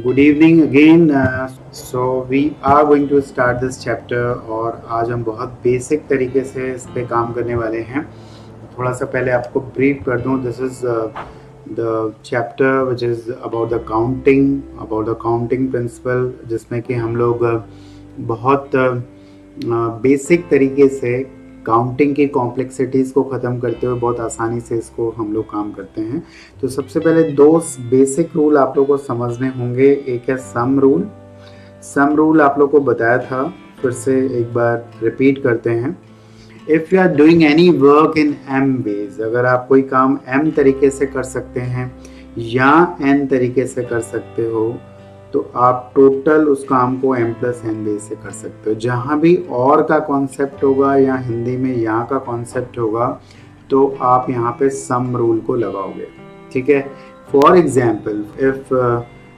Good evening again. So we are going to start this chapter और आज हम बहुत बेसिक तरीके से इस पे काम करने वाले हैं। थोड़ा सा पहले आपको ब्रीफ कर दूं। This is the chapter which is about the counting principle, जिसमें कि हम लोग बहुत बेसिक तरीके से काउंटिंग की कॉम्प्लेक्सिटीज़ को ख़त्म करते हुए बहुत आसानी से इसको हम लोग काम करते हैं। तो सबसे पहले दो बेसिक रूल आप लोगों को समझने होंगे। एक है सम रूल। सम रूल आप लोगों को बताया था, फिर से एक बार रिपीट करते हैं। If you are doing any work in m ways, अगर आप कोई काम m तरीके से कर सकते हैं या n तरीके से कर सकते हो, तो आप टोटल उस काम को m+n वेज से कर सकते हो। जहाँ भी और का कॉन्सेप्ट होगा या हिंदी में यहाँ का कॉन्सेप्ट होगा, तो आप यहाँ पे सम रूल को लगाओगे। ठीक है। For example, if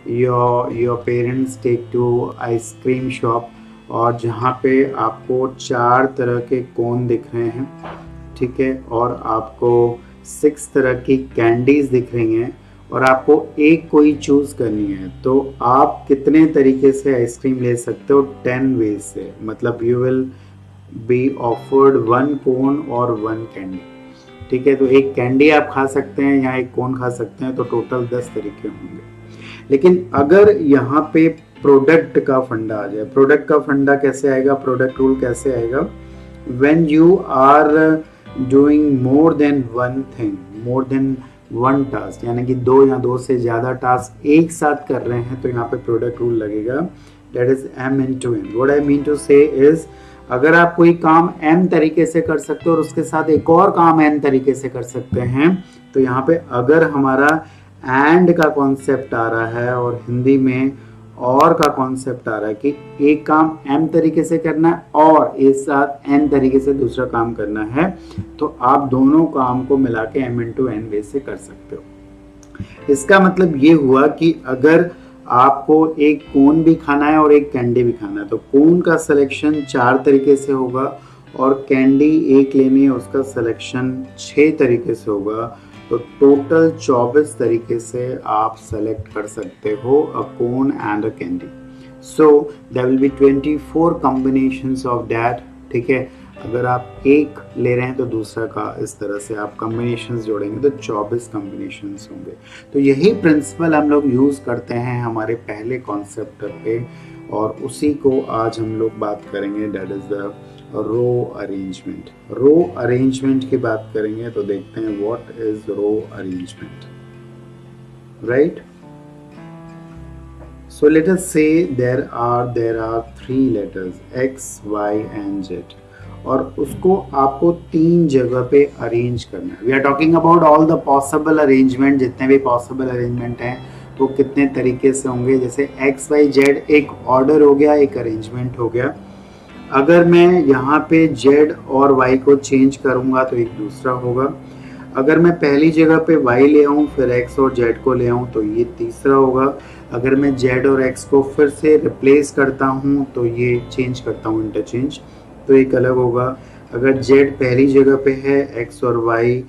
your parents take to ice cream shop और जहाँ पे आपको 4 तरह के कोन दिख रहे हैं, ठीक है, और आपको 6 तरह की कैंडीज दिख रही हैं और आपको एक कोई चूज़ करनी है, तो आप कितने तरीके से आइसक्रीम ले सकते हो? 10 वेज से। मतलब यू विल बी ऑफर्ड 1 कोन और 1 कैंडी। ठीक है, तो एक कैंडी आप खा सकते हैं या एक कोन खा सकते हैं, तो टोटल 10 तरीके होंगे। लेकिन अगर यहाँ पे प्रोडक्ट का फंडा आ जाए, प्रोडक्ट का फंडा कैसे आएगा, प्रोडक्ट रूल कैसे आएगा? When you are doing more than one thing, more than one task, यानी कि 2 या 2 से ज़्यादा टास्क एक साथ कर रहे हैं, तो यहाँ पे प्रोडक्ट रूल लगेगा। That is m into n। What I mean to say is, अगर आप कोई काम m तरीके से कर सकते हो और उसके साथ एक और काम n तरीके से कर सकते हैं, तो यहाँ पे अगर हमारा एंड का कॉन्सेप्ट आ रहा है और हिंदी में और का कॉन्सेप्ट आ रहा है कि एक काम m तरीके से करना है और एक साथ n तरीके से दूसरा काम करना है, तो आप दोनों काम को मिला के m into n वे से कर सकते हो। इसका मतलब ये हुआ कि अगर आपको एक कोन भी खाना है और एक कैंडी भी खाना है, तो कोन का सिलेक्शन 4 तरीके से होगा और कैंडी एक लेनी है, उसका सिलेक्शन 6 तरीके से होगा। तो टोटल 24 तरीके से आप सेलेक्ट कर सकते हो a cone and a candy. So there will be 24 combinations of that. ठीक है, अगर आप एक ले रहे हैं तो दूसरा का इस तरह से आप कॉम्बिनेशंस जोड़ेंगे तो 24 कॉम्बिनेशंस होंगे। तो यही प्रिंसिपल हम लोग यूज़ करते हैं हमारे पहले कॉन्सेप्ट पे, और उसी को आज हम लोग बात करेंगे। That is the row arrangement. Row arrangement की बात करेंगे तो देखते हैं what is row arrangement, right? So let us say there are 3 letters x, y and z, और उसको आपको 3 जगह पे अरेंज करना है। We are talking about all the possible arrangement. जितने भी पॉसिबल अरेंजमेंट हैं वो कितने तरीके से होंगे। जैसे x, y, z एक ऑर्डर हो गया, एक अरेंजमेंट हो गया। अगर मैं यहाँ पे z और y को चेंज करूँगा तो एक दूसरा होगा। अगर मैं पहली जगह पे y ले आऊँ फिर x और z को ले आऊँ तो ये तीसरा होगा। अगर मैं z और x को फिर से रिप्लेस करता हूँ तो ये चेंज करता हूँ, इंटरचेंज, तो एक अलग होगा। अगर z पहली जगह पे है, x और y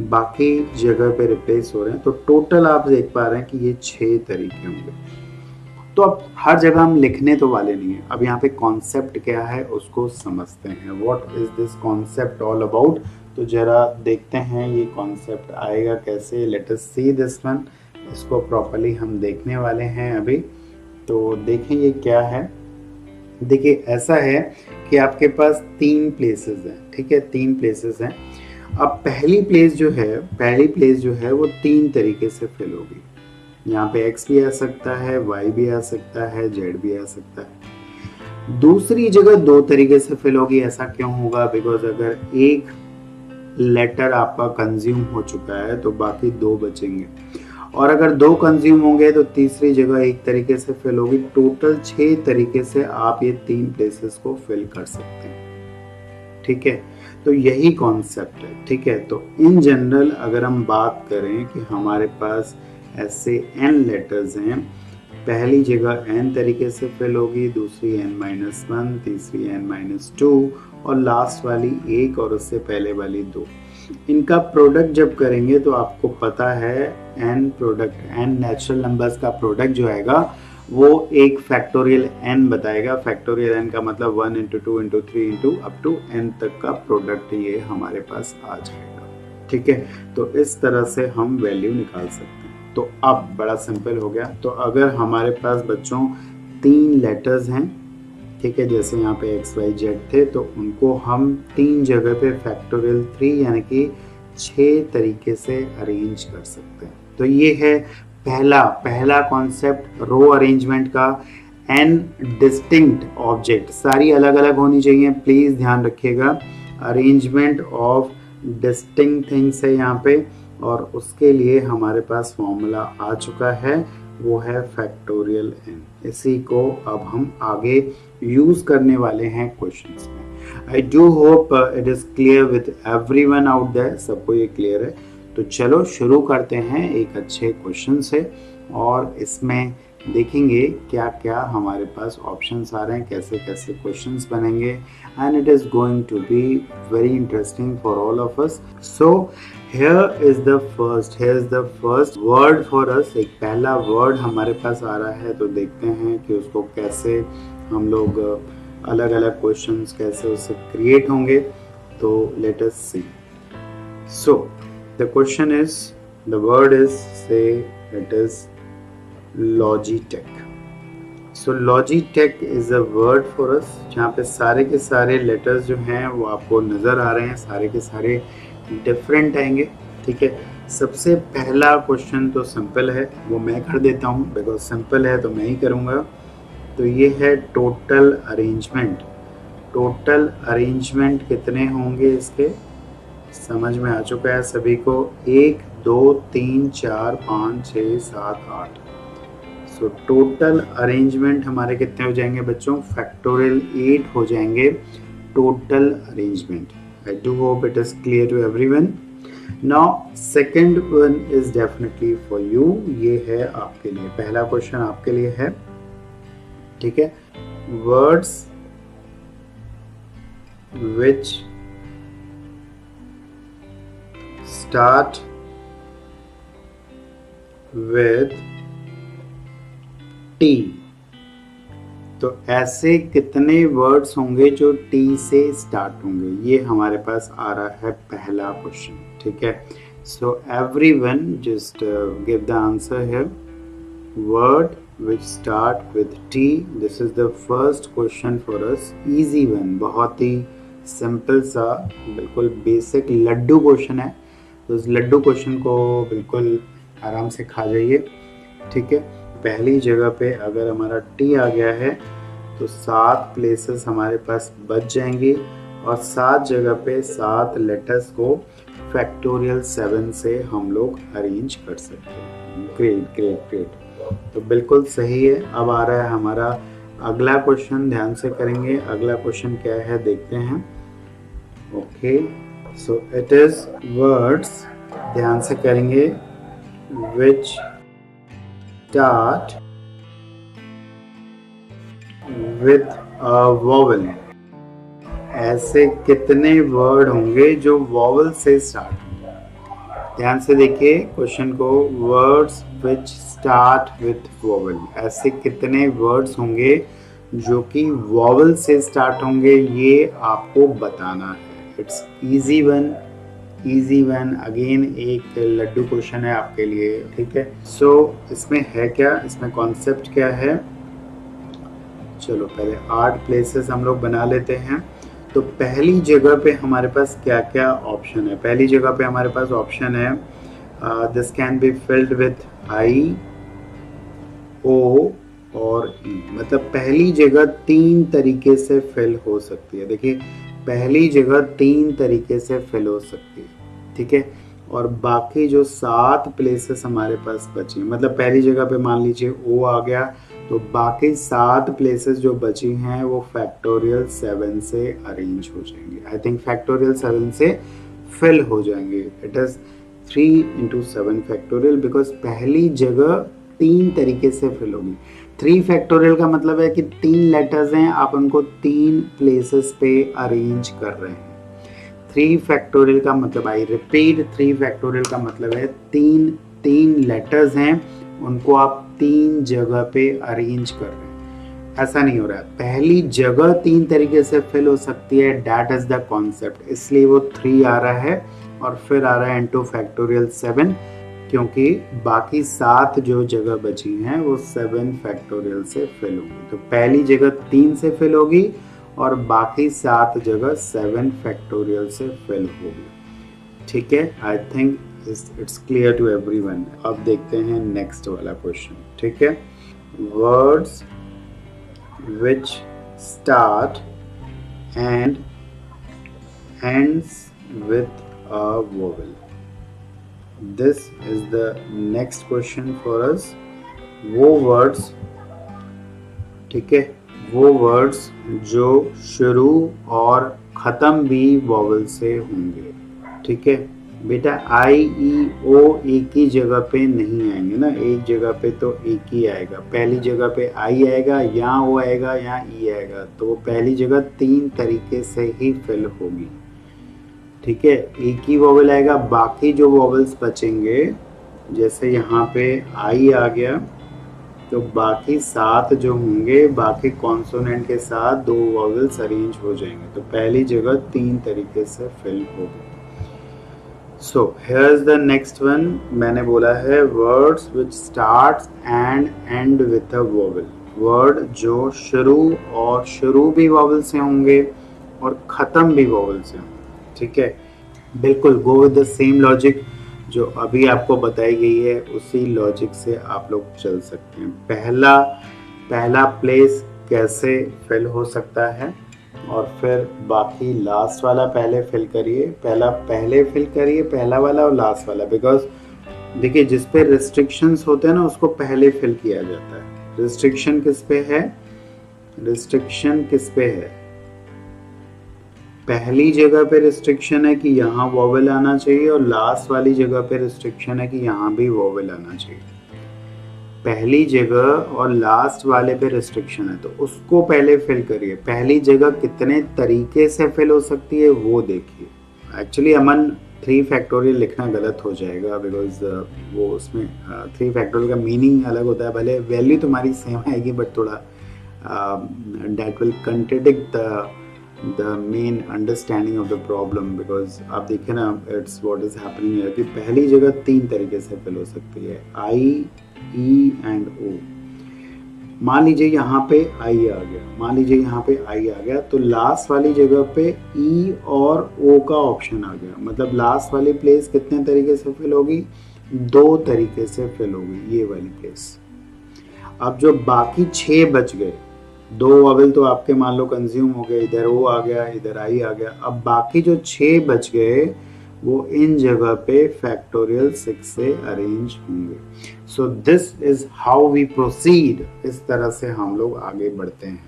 बाकी जगह पे रिप्लेस हो रहे हैं, तो टोटल आप देख पा रहे हैं कि ये 6 तरीके होंगे। तो अब हर जगह हम लिखने तो वाले नहीं है। अब यहाँ पे कॉन्सेप्ट क्या है उसको समझते हैं। What is this concept all about? तो जरा देखते हैं ये कॉन्सेप्ट आएगा कैसे। Late us see this one. इसको प्रॉपर्ली हम देखने वाले हैं अभी। तो देखें ये क्या है। देखिए ऐसा है कि आपके पास 3 प्लेसेस हैं। ठीक है, 3 प्लेसेस हैं। अब पहली प्लेस जो है वो 3 तरीके से फिल होगी। यहाँ पे x भी आ सकता है, y भी आ सकता है, z भी आ सकता है। दूसरी जगह 2 तरीके से फिल होगी। ऐसा क्यों होगा? बिकॉज अगर एक लेटर आपका कंज्यूम हो चुका है तो बाकी 2 बचेंगे, और अगर 2 कंज्यूम होंगे तो तीसरी जगह एक तरीके से फिल होगी। टोटल 6 तरीके से आप ये 3 प्लेसेस को फिल कर सकते हैं। ठीक है, तो यही कॉन्सेप्ट है। ठीक है, तो इन जनरल अगर हम बात करें कि हमारे पास ऐसे n लेटर्स हैं, पहली जगह n तरीके से फिल होगी, दूसरी n-1, तीसरी n-2 और लास्ट वाली 1 और उससे पहले वाली 2। इनका प्रोडक्ट जब करेंगे तो आपको पता है n नेचुरल नंबर्स का प्रोडक्ट जो आएगा वो एक फैक्टोरियल n बताएगा। फैक्टोरियल n का मतलब 1 into 2 into 3 into up to n तक का प्रोडक्ट ये हमारे पास आ जाएगा। ठीक है, तो इस तरह से हम वैल्यू निकाल सकते हैं। तो अब बड़ा सिंपल हो गया। तो अगर हमारे पास बच्चों 3 लेटर्स हैं, ठीक है, जैसे यहाँ पे एक्स वाई जेड थे, तो उनको हम 3 जगह पे फैक्टोरियल 3 यानी कि 6 तरीके से अरेंज कर सकते हैं। तो ये है पहला कॉन्सेप्ट रो अरेंजमेंट का। एन डिस्टिंक्ट ऑब्जेक्ट, सारी अलग अलग होनी चाहिए, प्लीज ध्यान रखिएगा। अरेंजमेंट ऑफ डिस्टिंक्ट थिंग्स है यहाँ पे, और उसके लिए हमारे पास फॉर्मूला आ चुका है, वो है फैक्टोरियल n। इसी को अब हम आगे यूज करने वाले हैं क्वेश्चंस में। I do hope it is clear with everyone out there, सबको ये क्लियर है। तो चलो शुरू करते हैं एक अच्छे क्वेश्चन से, और इसमें देखेंगे क्या क्या हमारे पास ऑप्शंस आ रहे हैं, कैसे कैसे क्वेश्चंस बनेंगे, and it is going to be very interesting for all of us. So here is the first word for us. एक पहला वर्ड हमारे पास आ रहा है, तो देखते हैं कि उसको कैसे हम लोग अलग अलग क्वेश्चंस कैसे उससे क्रिएट होंगे। तो let us see. So the question is, the word is, say it is Logitech. So Logitech is a word for us, जहाँ पे सारे के सारे लेटर्स जो हैं वो आपको नज़र आ रहे हैं, सारे के सारे डिफरेंट आएंगे। ठीक है, सबसे पहला क्वेश्चन तो सिंपल है, वो मैं कर देता हूँ, बिकॉज सिंपल है तो मैं ही करूँगा। तो ये है टोटल अरेंजमेंट। टोटल अरेंजमेंट कितने होंगे इसके, समझ में आ चुका है सभी को। 1 2 3 4 5 6 7 8। सो टोटल अरेंजमेंट हमारे कितने हो जाएंगे बच्चों, फैक्टोरियल 8 हो जाएंगे total arrangement. I do hope it is clear to everyone. Now second one is definitely for you, ये है आपके लिए, पहला क्वेश्चन आपके लिए है। ठीक है, words which start with T. तो ऐसे कितने वर्ड्स होंगे जो टी से स्टार्ट होंगे, ये हमारे पास आ रहा है पहला क्वेश्चन। ठीक है, so everyone just give the answer here. Word which start with T, this is the first question for us. Easy one, बहुत ही सिंपल सा, बिल्कुल बेसिक लड्डू क्वेश्चन है। तो इस लड्डू क्वेश्चन को बिल्कुल आराम से खा जाइए। ठीक है, पहली जगह पे अगर हमारा टी आ गया है तो 7 प्लेसेस हमारे पास बच जाएंगी, और 7 जगह पे 7 लेटर्स को फैक्टोरियल 7 से हम लोग अरेंज कर सकते हैं। ग्रेट ग्रेट ग्रेट, तो बिल्कुल सही है। अब आ रहा है हमारा अगला क्वेश्चन, ध्यान से करेंगे। अगला क्वेश्चन क्या है देखते हैं। Okay, so it is words, ध्यान से करेंगे, विच start with a vowel। ऐसे कितने वर्ड होंगे जो वॉवल से स्टार्ट होंगे, ध्यान से देखिए क्वेश्चन को। Words which start with vowel, ऐसे कितने वर्ड्स होंगे जो कि वॉवल से स्टार्ट होंगे, ये आपको बताना है। It's easy one, easy one. Again एक लड्डू क्वेश्चन है आपके लिए। ठीक है, सो इसमें है क्या, इसमें कॉन्सेप्ट क्या है। चलो पहले 8 प्लेसेस हम लोग बना लेते हैं। तो पहली जगह पे हमारे पास क्या क्या ऑप्शन है। पहली जगह पे हमारे पास ऑप्शन है, this can be filled with I, O और ई। मतलब पहली जगह 3 तरीके से फिल हो सकती है। देखिए, पहली जगह 3 तरीके से फिल हो सकती है। ठीक है, और बाकी जो 7 प्लेसेस हमारे पास बची, मतलब पहली जगह पे मान लीजिए ओ आ गया, तो बाकी 7 प्लेसेस जो बची हैं वो फैक्टोरियल 7 से अरेंज हो जाएंगे। आई थिंक फैक्टोरियल 7 से फिल हो जाएंगे। It is 3 into 7 factorial, because पहली जगह 3 तरीके से फिल होगी। 3 फैक्टोरियल का मतलब है कि 3 लेटर्स हैं, आप उनको 3 प्लेसेस पे अरेंज कर रहे हैं। 3 फैक्टोरियल का मतलब, आई रिपीट, 3 फैक्टोरियल का मतलब है 3 लेटर्स हैं, उनको आप तीन जगह पे अरेंज कर रहे हैं। ऐसा नहीं हो रहा है, पहली जगह तीन तरीके से फिल हो सकती है, दैट इज द कॉन्सेप्ट। इसलिए वो 3 आ रहा है और फिर आ रहा है into फैक्टोरियल 7, क्योंकि बाकी 7 जो जगह बची हैं वो 7 फैक्टोरियल से फिल होंगी। तो पहली जगह 3 से फिल होगी और बाकी 7 जगह 7 फैक्टोरियल से फिल होगी। ठीक है, I think it's clear to everyone. अब देखते हैं नेक्स्ट वाला क्वेश्चन। ठीक है, words which start and ends with a vowel. This is the next question for us. वो words, ठीक है, वो words जो शुरू और ख़त्म भी vowel से होंगे। ठीक है बेटा, आई ई ओ एक ही जगह पे नहीं आएंगे ना, एक जगह पे तो एक ही आएगा। पहली जगह पे आई आएगा, यहाँ ओ आएगा, यहाँ ई आएगा, तो वो पहली जगह 3 तरीके से ही फिल होगी। ठीक है, एक ही वॉवल आएगा, बाकी जो वॉवल्स बचेंगे, जैसे यहाँ पे आई आ गया तो बाकी 7 जो होंगे बाकी कॉन्सोनेंट के साथ 2 वॉवल्स अरेंज हो जाएंगे, तो पहली जगह 3 तरीके से फिल होगी। So here's the next one. मैंने बोला है words which starts and end with a vowel. Word जो शुरू और शुरू भी vowel से होंगे और ख़त्म भी vowel से होंगे। ठीक है, बिल्कुल go with the same logic जो अभी आपको बताई गई है, उसी लॉजिक से आप लोग चल सकते हैं। पहला प्लेस कैसे फिल हो सकता है और फिर बाकी लास्ट वाला पहले फिल करिए, पहले फिल करिए पहला वाला और लास्ट वाला, बिकॉज देखिए जिस पे रिस्ट्रिक्शंस होते हैं ना उसको पहले फिल किया जाता है। रिस्ट्रिक्शन किस पे है? पहली जगह पे रिस्ट्रिक्शन है कि यहाँ वॉवेल आना चाहिए और लास्ट वाली जगह पे रिस्ट्रिक्शन है कि यहाँ भी वॉवेल आना चाहिए। पहली जगह और लास्ट वाले पे रिस्ट्रिक्शन है तो उसको पहले फिल करिए। पहली जगह कितने तरीके से फिल हो सकती है वो देखिए। एक्चुअली अमन 3 फैक्टोरियल लिखना गलत हो जाएगा, बिकॉज वो उसमें 3 फैक्टोरियल का मीनिंग अलग होता है। भले वैल्यू तुम्हारी सेम आएगी बट थोड़ा that will contradict the main understanding of the problem, because आप देखिए ना इट्स व्हाट इज हैपनिंग है कि पहली जगह 3 तरीके से फिल हो सकती है, आई ई एंड ओ। मान लीजिए यहाँ पे आई आ गया, तो लास्ट वाली जगह पे ई और ओ का ऑप्शन आ गया, मतलब लास्ट वाली प्लेस कितने तरीके से फिल होगी? 2 तरीके से फिल होगी, ये वाली प्लेस। अब जो बाकी 6 बच गए, 2 वॉवेल तो आपके मान लो कंज्यूम हो गए, इधर ओ आ गया, इधर आई आ गया। अब बाकी जो 6 बच गए वो इन जगह पे फैक्टोरियल 6 से अरेंज होंगे। So this is how we proceed. इस तरह से हम लोग आगे बढ़ते हैं।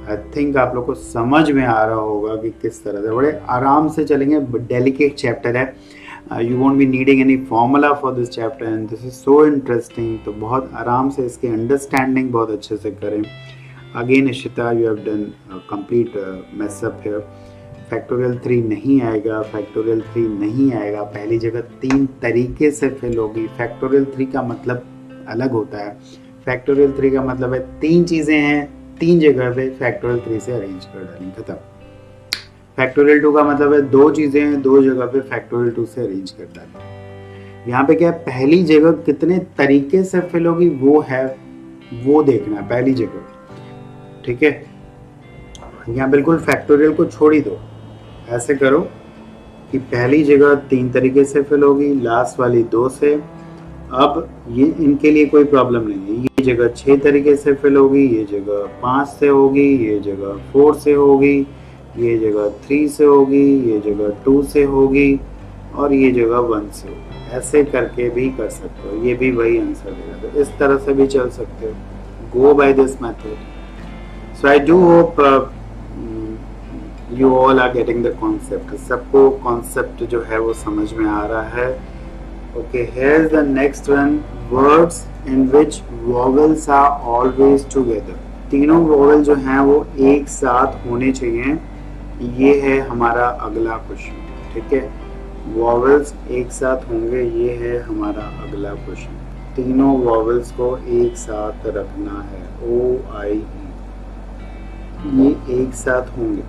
आई थिंक आप लोग को समझ में आ रहा होगा कि किस तरह से बड़े आराम से चलेंगे। डेलिकेट चैप्टर है, you won't be needing any formula for this chapter and this is so interesting. तो बहुत आराम से इसकी अंडरस्टैंडिंग बहुत अच्छे से करें। Again Ishita, you have done complete mess up here. Factorial 3 नहीं आएगा, पहली जगह 3 तरीके से फिल होगी। फैक्टोरियल 3 का मतलब अलग होता है। फैक्टोरियल 3 का मतलब है 3 चीज़ें हैं, 3 जगह पे फैक्टोरियल 3 से अरेंज कर डालेंगे, खत्म। फैक्टोरियल 2 का मतलब है 2 चीज़ें हैं, 2 जगह पे फैक्टोरियल 2 से अरेंज कर डालेंगे। यहाँ पे क्या है, पहली जगह कितने तरीके से फिल होगी वो देखना है पहली जगह। ठीक है, यहाँ बिल्कुल फैक्टोरियल को छोड़ ही दो, ऐसे करो कि पहली जगह 3 तरीके से फिल होगी, लास्ट वाली 2 से। अब ये इनके लिए कोई प्रॉब्लम नहीं है, ये जगह 6 तरीके से फिल होगी, ये जगह 5 से होगी, ये जगह 4 से होगी, ये जगह 3 से होगी, ये जगह 2 से होगी और ये जगह 1 से होगी। ऐसे करके भी कर सकते हो, ये भी वही आंसर देगा। तो इस तरह से भी चल सकते हो, go by this method. So I do hope you all are getting the concept। सबको concept जो है वो समझ में आ रहा है। Okay, here's the next one, words in which vowels are always together। तीनों vowel जो हैं वो एक साथ होने चाहिए, ये है हमारा अगला क्वेश्चन। ठीक है, vowels एक साथ होंगे, ये है हमारा अगला क्वेश्चन। तीनों वॉवल्स को एक साथ रखना है, ओ आई ई, ये एक साथ होंगे।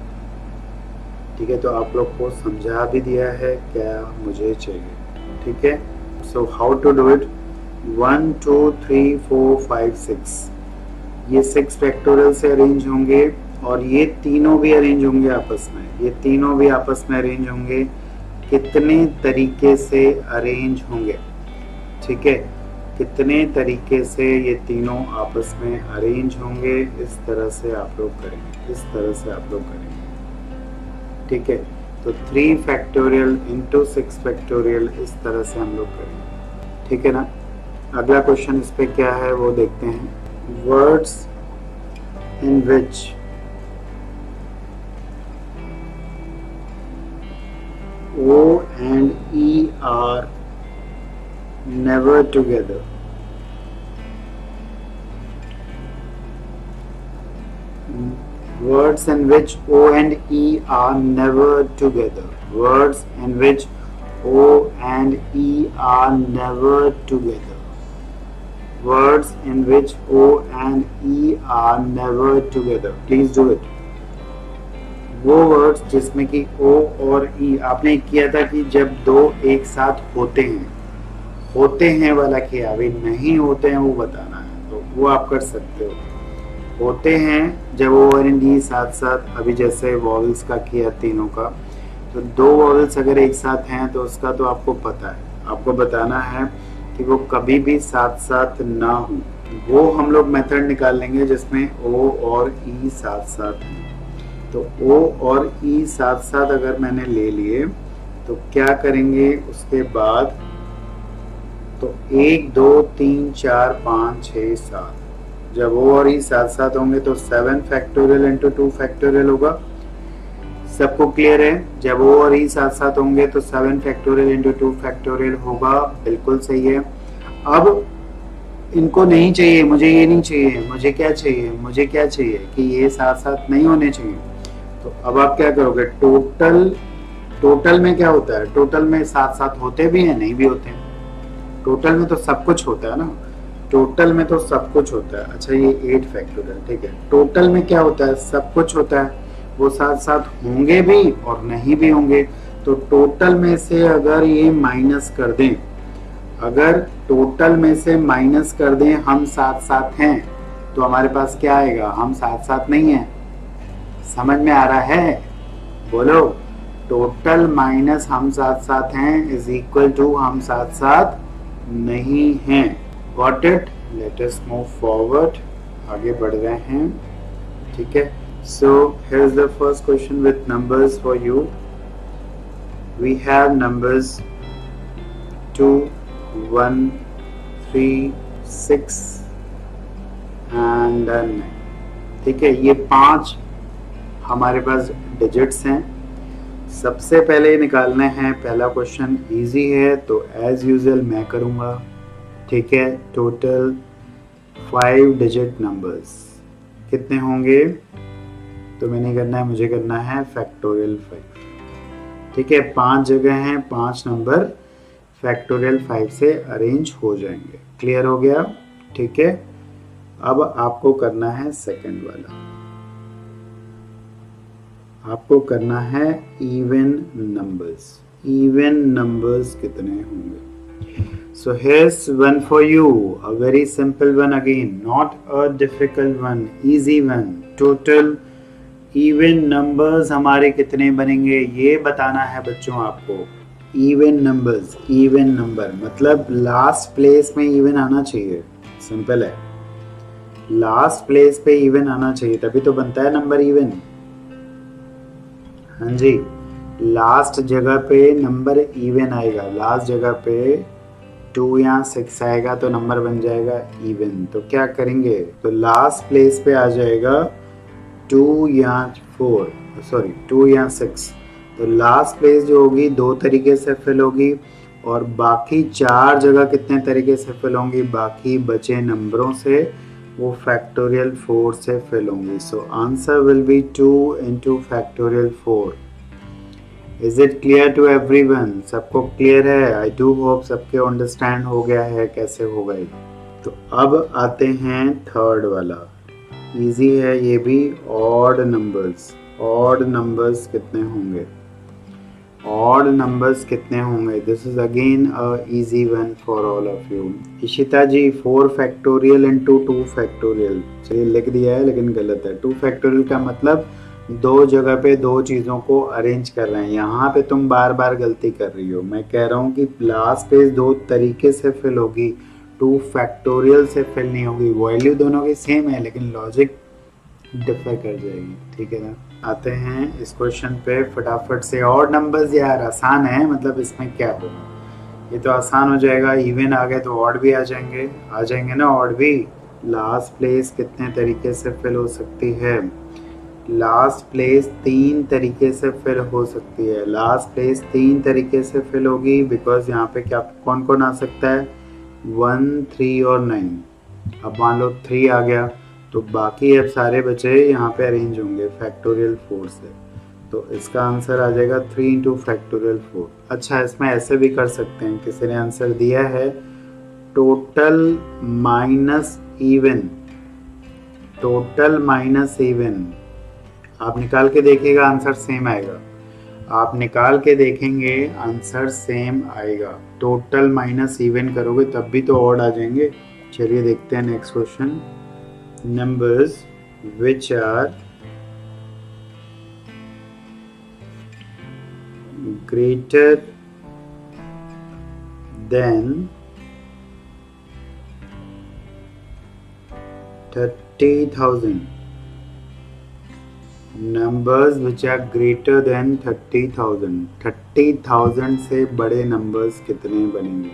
ठीक है, तो आप लोग को समझा भी दिया है क्या मुझे चाहिए। ठीक है, so how to do it. 1 2 3 4 5 6, ये 6 फैक्टोरियल से अरेंज होंगे और ये तीनों भी अरेंज होंगे आपस में, ये तीनों भी आपस में अरेंज होंगे। कितने तरीके से अरेंज होंगे, ठीक है, कितने तरीके से ये तीनों आपस में अरेंज होंगे, इस तरह से आप लोग करेंगे, इस तरह से आप लोग करेंगे। ठीक है, तो 3 फैक्टोरियल इंटू 6 फैक्टोरियल, इस तरह से हम लोग करेंगे। ठीक है ना। अगला क्वेश्चन इस पे क्या है वो देखते हैं। Words in which O and E are never together. Words in which O and E are never together. Words in which O and E are never together. Words in which O and E are never together. Please do it. वो words जिसमें कि ओ और ई, आपने किया था कि जब दो एक साथ होते हैं वाला किया, अभी नहीं होते हैं वो बताना है, तो वो आप कर सकते हो। होते हैं जब ओ और ई साथ साथ, अभी जैसे वॉवल्स का किया तीनों का, तो 2 वॉवल्स अगर एक साथ हैं तो उसका तो आपको पता है, आपको बताना है कि वो कभी भी साथ साथ ना हो। वो हम लोग मेथड निकाल लेंगे जिसमें ओ और ई साथ साथ हैं। तो O और E साथ साथ अगर मैंने ले लिए तो क्या करेंगे उसके बाद, तो 1 2 3 4 5 6 7, जब O और E साथ साथ होंगे तो 7 फैक्टोरियल इंटू 2 फैक्टोरियल होगा। सबको क्लियर है? जब O और E साथ साथ होंगे तो 7 फैक्टोरियल इंटू 2 फैक्टोरियल होगा, बिल्कुल सही है। अब इनको नहीं चाहिए, मुझे ये नहीं चाहिए, मुझे क्या चाहिए, मुझे क्या चाहिए कि ये साथ साथ नहीं होने चाहिए। तो अब आप क्या करोगे, टोटल में क्या होता है, टोटल में साथ साथ होते भी हैं नहीं भी होते हैं, टोटल में तो सब कुछ होता है ना, टोटल में तो सब कुछ होता है। अच्छा ये 8 फैक्टोरियल, ठीक है, टोटल में क्या होता है, सब कुछ होता है, वो साथ साथ होंगे भी और नहीं भी होंगे। तो टोटल में से अगर ये माइनस कर दें, अगर टोटल में से माइनस कर दें हम साथ साथ हैं, तो हमारे पास क्या आएगा, हम साथ साथ नहीं हैं। समझ में आ रहा है? बोलो, टोटल माइनस हम साथ साथ हैं इज इक्वल टू हम साथ साथ नहीं हैं। Got it? Let us move forward, आगे बढ़ रहे हैं। ठीक है, so here is the first question with numbers for you. We have numbers 2 1 3 6 and 9। ठीक है, ये 5 हमारे पास डिजिट्स हैं। सबसे पहले निकालना है, पहला क्वेश्चन इजी है तो एज यूजुअल मैं करूँगा। ठीक है, टोटल 5 डिजिट नंबर्स कितने होंगे, तो मैंने करना है, मुझे करना है फैक्टोरियल 5। ठीक है, 5 जगह हैं, 5 नंबर फैक्टोरियल 5 से अरेंज हो जाएंगे। क्लियर हो गया? ठीक है, अब आपको करना है सेकंड वाला, आपको करना है इवन नंबर्स। इवन नंबर्स कितने होंगे? So here's one for you, a very simple one again, not a difficult one, easy one. Total even numbers हमारे कितने बनेंगे ये बताना है बच्चों आपको। इवन नंबर्स, इवन नंबर मतलब लास्ट प्लेस में इवन आना चाहिए, सिंपल है, लास्ट प्लेस पे इवन आना चाहिए, तभी तो बनता है नंबर इवन। हाँ जी, लास्ट जगह पे नंबर इवन आएगा, लास्ट जगह पे 2 या 6 आएगा तो नंबर बन जाएगा इवन। तो क्या करेंगे, तो लास्ट प्लेस पे आ जाएगा 2 या 4, सॉरी 2 या 6। तो लास्ट प्लेस जो होगी 2 तरीके से फिल होगी और बाकी 4 जगह कितने तरीके से फिल होंगी, बाकी बचे नंबरों से वो फैक्टोरियल 4 से फिल होंगी। So answer will be 2 into factorial 4 is it clear to everyone? सबको क्लियर है? आई डू होप सबके अंडरस्टैंड हो गया है कैसे होगा ये। तो अब आते हैं थर्ड वाला, इजी है ये भी। Odd numbers. ऑड नंबर्स कितने होंगे? ऑड नंबर्स कितने होंगे? This is again a easy one for all of you. Ishita ji 4 factorial into 2 factorial, चलिए लिख दिया है लेकिन गलत है। 2 फैक्टोरियल का मतलब दो जगह पे दो चीज़ों को अरेंज कर रहे हैं। यहाँ पे तुम बार बार गलती कर रही हो। मैं कह रहा हूँ कि लास्ट पेज दो तरीके से फिल होगी, 2 फैक्टोरियल से फिल नहीं होगी। वैल्यू दोनों की सेम है लेकिन लॉजिक डिफर कर जाएगी, ठीक है ना। आते हैं इस क्वेश्चन पे फटाफट से। और नंबर्स यार आसान है, मतलब इसमें क्या होगा, ये तो आसान हो जाएगा। इवन आ गए तो ऑड भी आ जाएंगे ना ऑड भी। लास्ट प्लेस कितने तरीके से फिल हो सकती है? लास्ट प्लेस 3 तरीके से फिल हो सकती है। लास्ट प्लेस 3 तरीके से फिल होगी बिकॉज यहाँ पे क्या कौन कौन आ सकता है? 1, 3 और 9। अब मान लो 3 आ गया तो बाकी अब सारे बचे यहाँ पे अरेंज होंगे फैक्टोरियल 4 से। तो इसका आंसर आ जाएगा 3 इंटू फैक्टोरियल 4। अच्छा, इसमें ऐसे भी कर सकते हैं, किसी ने आंसर दिया है total minus even. Total minus even आप निकाल के देखिएगा, आंसर सेम आएगा। आप निकाल के देखेंगे आंसर सेम आएगा। टोटल माइनस इवन करोगे तब भी तो ऑड आ जाएंगे। चलिए देखते हैं next question. Numbers which are greater than 30,000। Numbers which are greater than 30,000। 30,000 से बड़े नंबर्स कितने बनेंगे?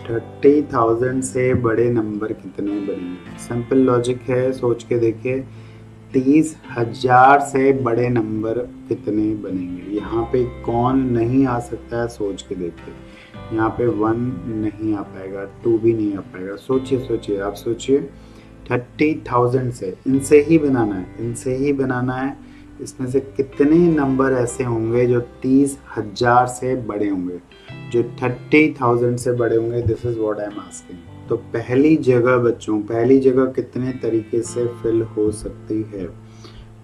30,000 से बड़े नंबर कितने बनेंगे? सिंपल लॉजिक है, सोच के देखिए। 30,000 से बड़े नंबर कितने बनेंगे? यहाँ पे कौन नहीं आ सकता है? सोच के देखिए। यहाँ पे 1 नहीं आ पाएगा, 2 भी नहीं आ पाएगा। सोचिए आप सोचिए। 30,000 से इनसे ही बनाना है। इसमें से कितने नंबर ऐसे होंगे जो 30,000 से बड़े होंगे, जो 30,000 से बड़े होंगे? This is what I am asking. तो पहली जगह बच्चों, पहली जगह कितने तरीके से फिल हो सकती है?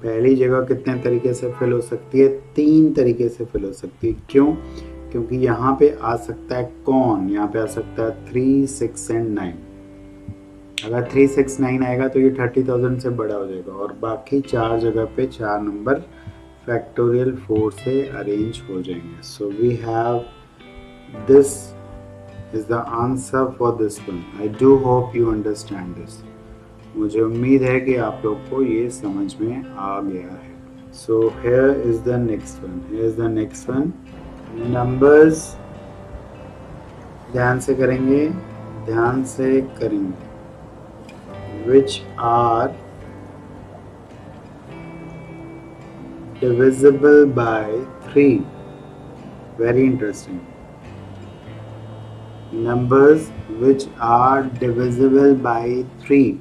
पहली जगह कितने तरीके से फिल हो सकती है? 3 तरीके से फिल हो सकती है। क्यों? क्योंकि यहाँ पे आ सकता है कौन? यहाँ पे आ सकता है 3, 6 एंड 9। अगर 3, 6, 9 आएगा तो ये 30,000 से बड़ा हो जाएगा और बाकी 4 जगह पे 4 नंबर फैक्टोरियल 4 से अरेंज हो जाएंगे। So we have this is the answer for this one. I do hope you understand this. मुझे उम्मीद है कि आप लोग को ये समझ में आ गया है। So here is the next one. Numbers ध्यान से करेंगे which are divisible by 3. Very interesting. Numbers which are divisible by 3.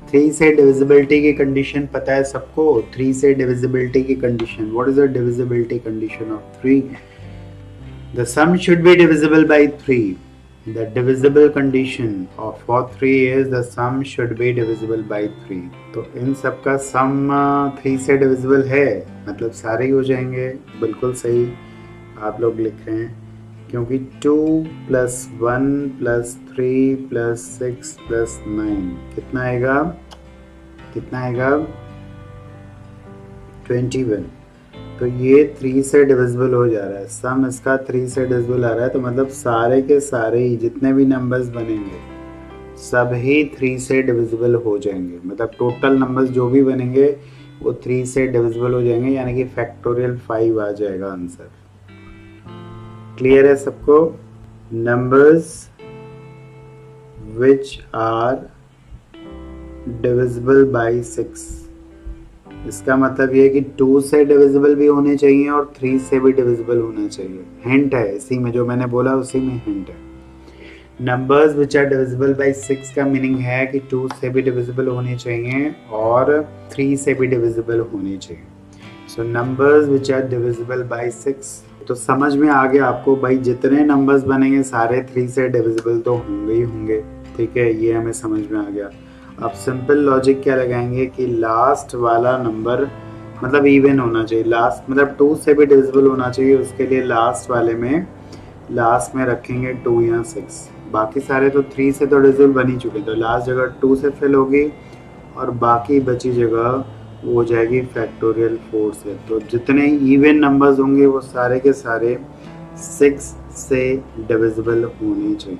3 से divisibility की condition पता है सबको? 3 से divisibility की condition. What is the divisibility condition of 3? The sum should be divisible by 3. The divisible condition for 3 is the sum should be divisible by 3. तो इन सब का सम 3 से डिविजिबल है, मतलब सारे ही हो जाएंगे। बिल्कुल सही आप लोग लिख रहे हैं, क्योंकि 2 + 1 + 3 + 6 + 9 कितना आएगा? 21। तो ये 3 से डिविजिबल हो जा रहा है। सम इसका 3 से डिविजिबल आ रहा है, तो मतलब सारे के सारे ही जितने भी नंबर्स बनेंगे सब ही 3 से डिविजिबल हो जाएंगे। मतलब टोटल नंबर्स जो भी बनेंगे वो 3 से डिविजिबल हो जाएंगे, यानी कि फैक्टोरियल 5 आ जाएगा आंसर। क्लियर है सबको? Numbers which are divisible by 6, इसका मतलब ये है कि 2 से डिविजिबल भी होने चाहिए और 3 से भी डिविजिबल होना चाहिए। हिंट है इसी में, जो मैंने बोला उसी में हिंट है। Numbers which are divisible by 6 का मीनिंग है कि 2 से भी डिविजिबल होने चाहिए और 3 से भी डिविजिबल होनी चाहिए। So numbers which are divisible by 6, तो समझ में आ गया आपको भाई, जितने नंबर्स बनेंगे सारे 3 से डिविजिबल तो होंगे ही होंगे। ठीक है, ये हमें समझ में आ गया। अब सिंपल लॉजिक क्या लगाएंगे कि लास्ट वाला नंबर मतलब इवन होना चाहिए, लास्ट मतलब 2 से भी डिविजिबल होना चाहिए, उसके लिए लास्ट वाले में लास्ट में रखेंगे 2 या 6। बाकी सारे तो 3 से तो डिविजिबल बन ही चुके, तो लास्ट जगह 2 से फिल होगी और बाकी बची जगह वो हो जाएगी फैक्टोरियल 4 से। तो जितने इवन नंबर्स होंगे वो सारे के सारे 6 से डिविजिबल होने चाहिए।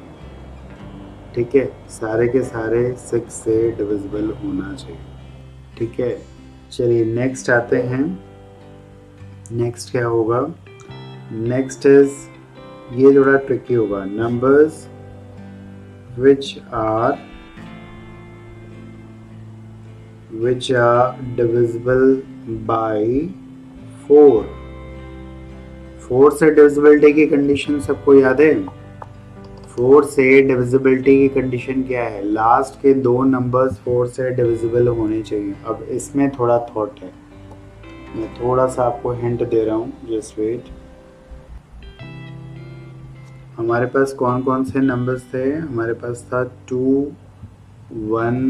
ठीक है, सारे के सारे 6 से डिविजिबल होना चाहिए। ठीक है, चलिए नेक्स्ट आते हैं। नेक्स्ट क्या होगा? नेक्स्ट इज, ये थोड़ा ट्रिकी होगा, numbers which are divisible by 4। 4 से डिविजिबिलिटी की कंडीशन सबको याद है। 4 से डिविजिबिलिटी की कंडीशन क्या है? लास्ट के 2 नंबर्स 4 से डिविजिबल होने चाहिए। अब इसमें थोड़ा थॉट है, मैं थोड़ा सा आपको हिंट दे रहा हूँ, जस्ट वेट। हमारे पास कौन कौन से नंबर्स थे? हमारे पास था 2, 1,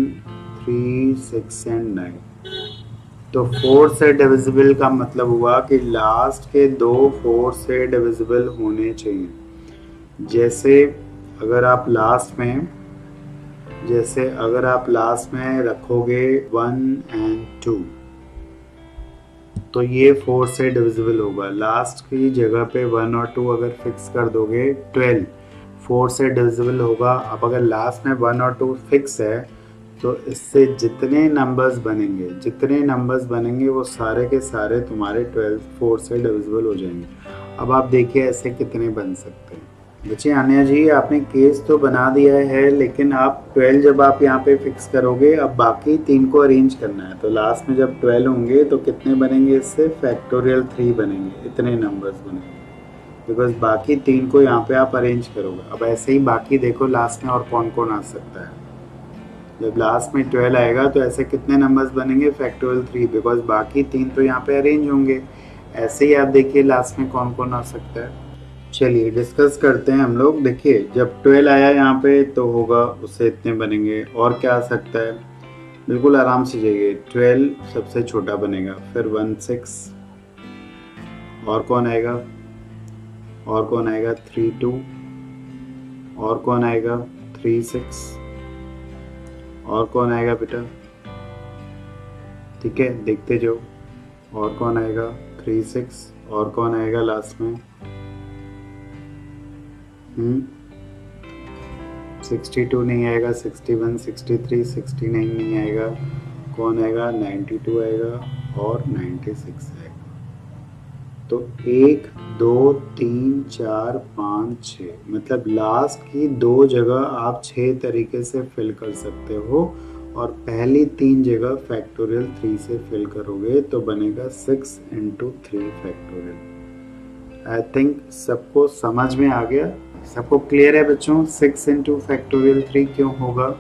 3, 6 एंड 9। तो 4 से डिविजिबल का मतलब हुआ कि लास्ट के 2 4 से डिविजिबल होने चाहिए। जैसे अगर आप लास्ट में रखोगे 1 एंड 2 तो ये 4 से डिविजिबल होगा। लास्ट की जगह पे 1 और 2 अगर फिक्स कर दोगे 12 4 से डिविजिबल होगा। अब अगर लास्ट में 1 और 2 फिक्स है तो इससे जितने नंबर्स बनेंगे वो सारे के सारे तुम्हारे 12 4 से डिविजिबल हो जाएंगे। अब आप देखिए ऐसे कितने बन सकते हैं। बच्चे आन्या जी, आपने केस तो बना दिया है, लेकिन आप 12 जब आप यहाँ पे फिक्स करोगे, अब बाकी 3 को अरेंज करना है। तो लास्ट में जब 12 होंगे तो कितने बनेंगे? इससे फैक्टोरियल 3 बनेंगे, इतने नंबर्स बनेंगे, बिकॉज बाकी 3 को यहाँ पे आप अरेंज करोगे। अब ऐसे ही बाकी देखो लास्ट में और कौन कौन आ सकता है। जब लास्ट में 12 आएगा तो ऐसे कितने नंबर्स बनेंगे? फैक्टोरियल 3, बिकॉज बाकी 3 तो यहाँ पे अरेंज होंगे। ऐसे ही आप देखिए लास्ट में कौन कौन आ सकता है। चलिए डिस्कस करते हैं हम लोग। देखिए जब 12 आया यहाँ पे तो होगा उससे इतने बनेंगे। और क्या आ सकता है? बिल्कुल आराम से जाइए, 12 सबसे छोटा बनेगा, फिर 1 6, और कौन आएगा? 3 2, और कौन आएगा? 3 6, और कौन आएगा बेटा? ठीक है, देखते जाओ। और कौन आएगा? 3 6, और कौन आएगा लास्ट में? 62 नहीं आएगा, 61 63 69 नहीं आएगा, कौन आएगा? 92 आएगा और 96 आएगा। तो 1 2 3 4 5 6, मतलब लास्ट की 2 जगह आप 6 तरीके से फिल कर सकते हो, और पहली 3 जगह फैक्टोरियल 3 से फिल करोगे तो बनेगा 6 × 3 फैक्टोरियल। आई थिंक सबको समझ में आ गया, सबको क्लियर है बच्चों? 6 × फैक्टोरियल 3 क्यों होगा?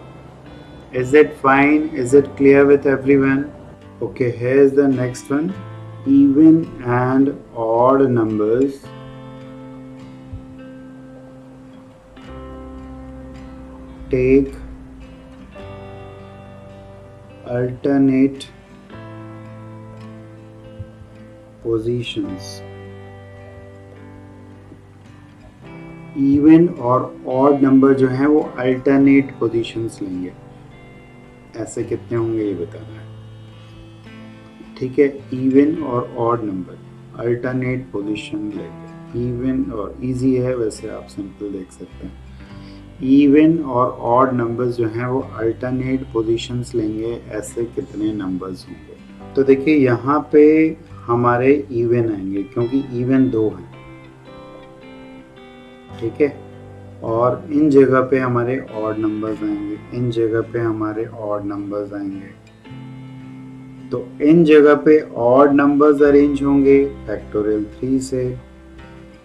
Is it fine? Is it clear with everyone? Okay, here is the next one. Even and odd numbers take alternate positions। Even और ऑड नंबर जो है वो अल्टरनेट पोजीशंस लेंगे। ऐसे कितने होंगे ये बताना है। ठीक है, इवन और ऑड नंबर अल्टरनेट पोजीशन लेंगे। इवन और इजी है, वैसे आप सिंपल देख सकते हैं। इवन और ऑड नंबर्स जो हैं वो अल्टरनेट पोजीशंस लेंगे। ऐसे कितने नंबर्स होंगे? तो देखिए यहाँ पे हमारे इवन आएंगे क्योंकि इवन 2 हैं। ठीक है, और इन जगह पे हमारे ऑड नंबर्स आएंगे, इन जगह पे हमारे ऑड नंबर्स आएंगे। तो इन जगह पे ऑड नंबर्स अरेंज होंगे फैक्टोरियल 3 से,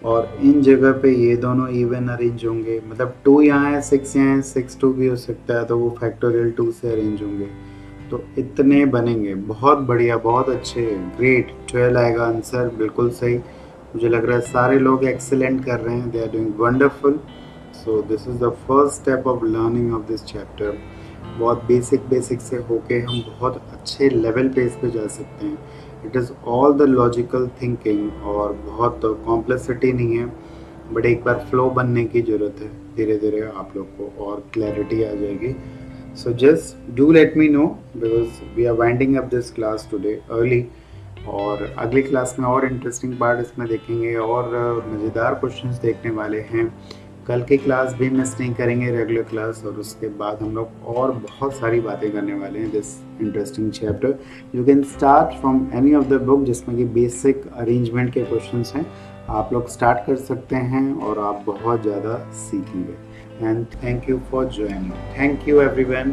और इन जगह पे ये दोनों इवन अरेंज होंगे। मतलब 2 यहाँ है, 6 यहाँ है, 6 2 भी हो सकता है, तो वो फैक्टोरियल 2 से अरेंज होंगे। तो इतने बनेंगे, बहुत बढ़िया, बहुत अच्छे, ग्रेट। 12 आएगा आंसर, बिल्कुल सही। मुझे लग रहा है सारे लोग एक्सेलेंट कर रहे हैं, they are doing wonderful. So this is the first step of learning of this chapter. बहुत बेसिक से होके हम बहुत अच्छे लेवल पे इस पे जा सकते हैं। It is all the logical thinking, और बहुत कॉम्प्लेक्सिटी नहीं है, बट एक बार फ्लो बनने की ज़रूरत है। धीरे धीरे आप लोग को और क्लैरिटी आ जाएगी। So just do let me know, because we are winding up this class today early, और अगली क्लास में और इंटरेस्टिंग पार्ट इसमें देखेंगे और मज़ेदार क्वेश्चंस देखने वाले हैं। कल की क्लास भी मिस नहीं करेंगे, रेगुलर क्लास, और उसके बाद हम लोग और बहुत सारी बातें करने वाले हैं this interesting chapter. You can start from any of the book, जिसमें कि बेसिक अरेंजमेंट के क्वेश्चंस हैं, आप लोग स्टार्ट कर सकते हैं और आप बहुत ज़्यादा सीखेंगे। And thank you for joining. Thank you everyone.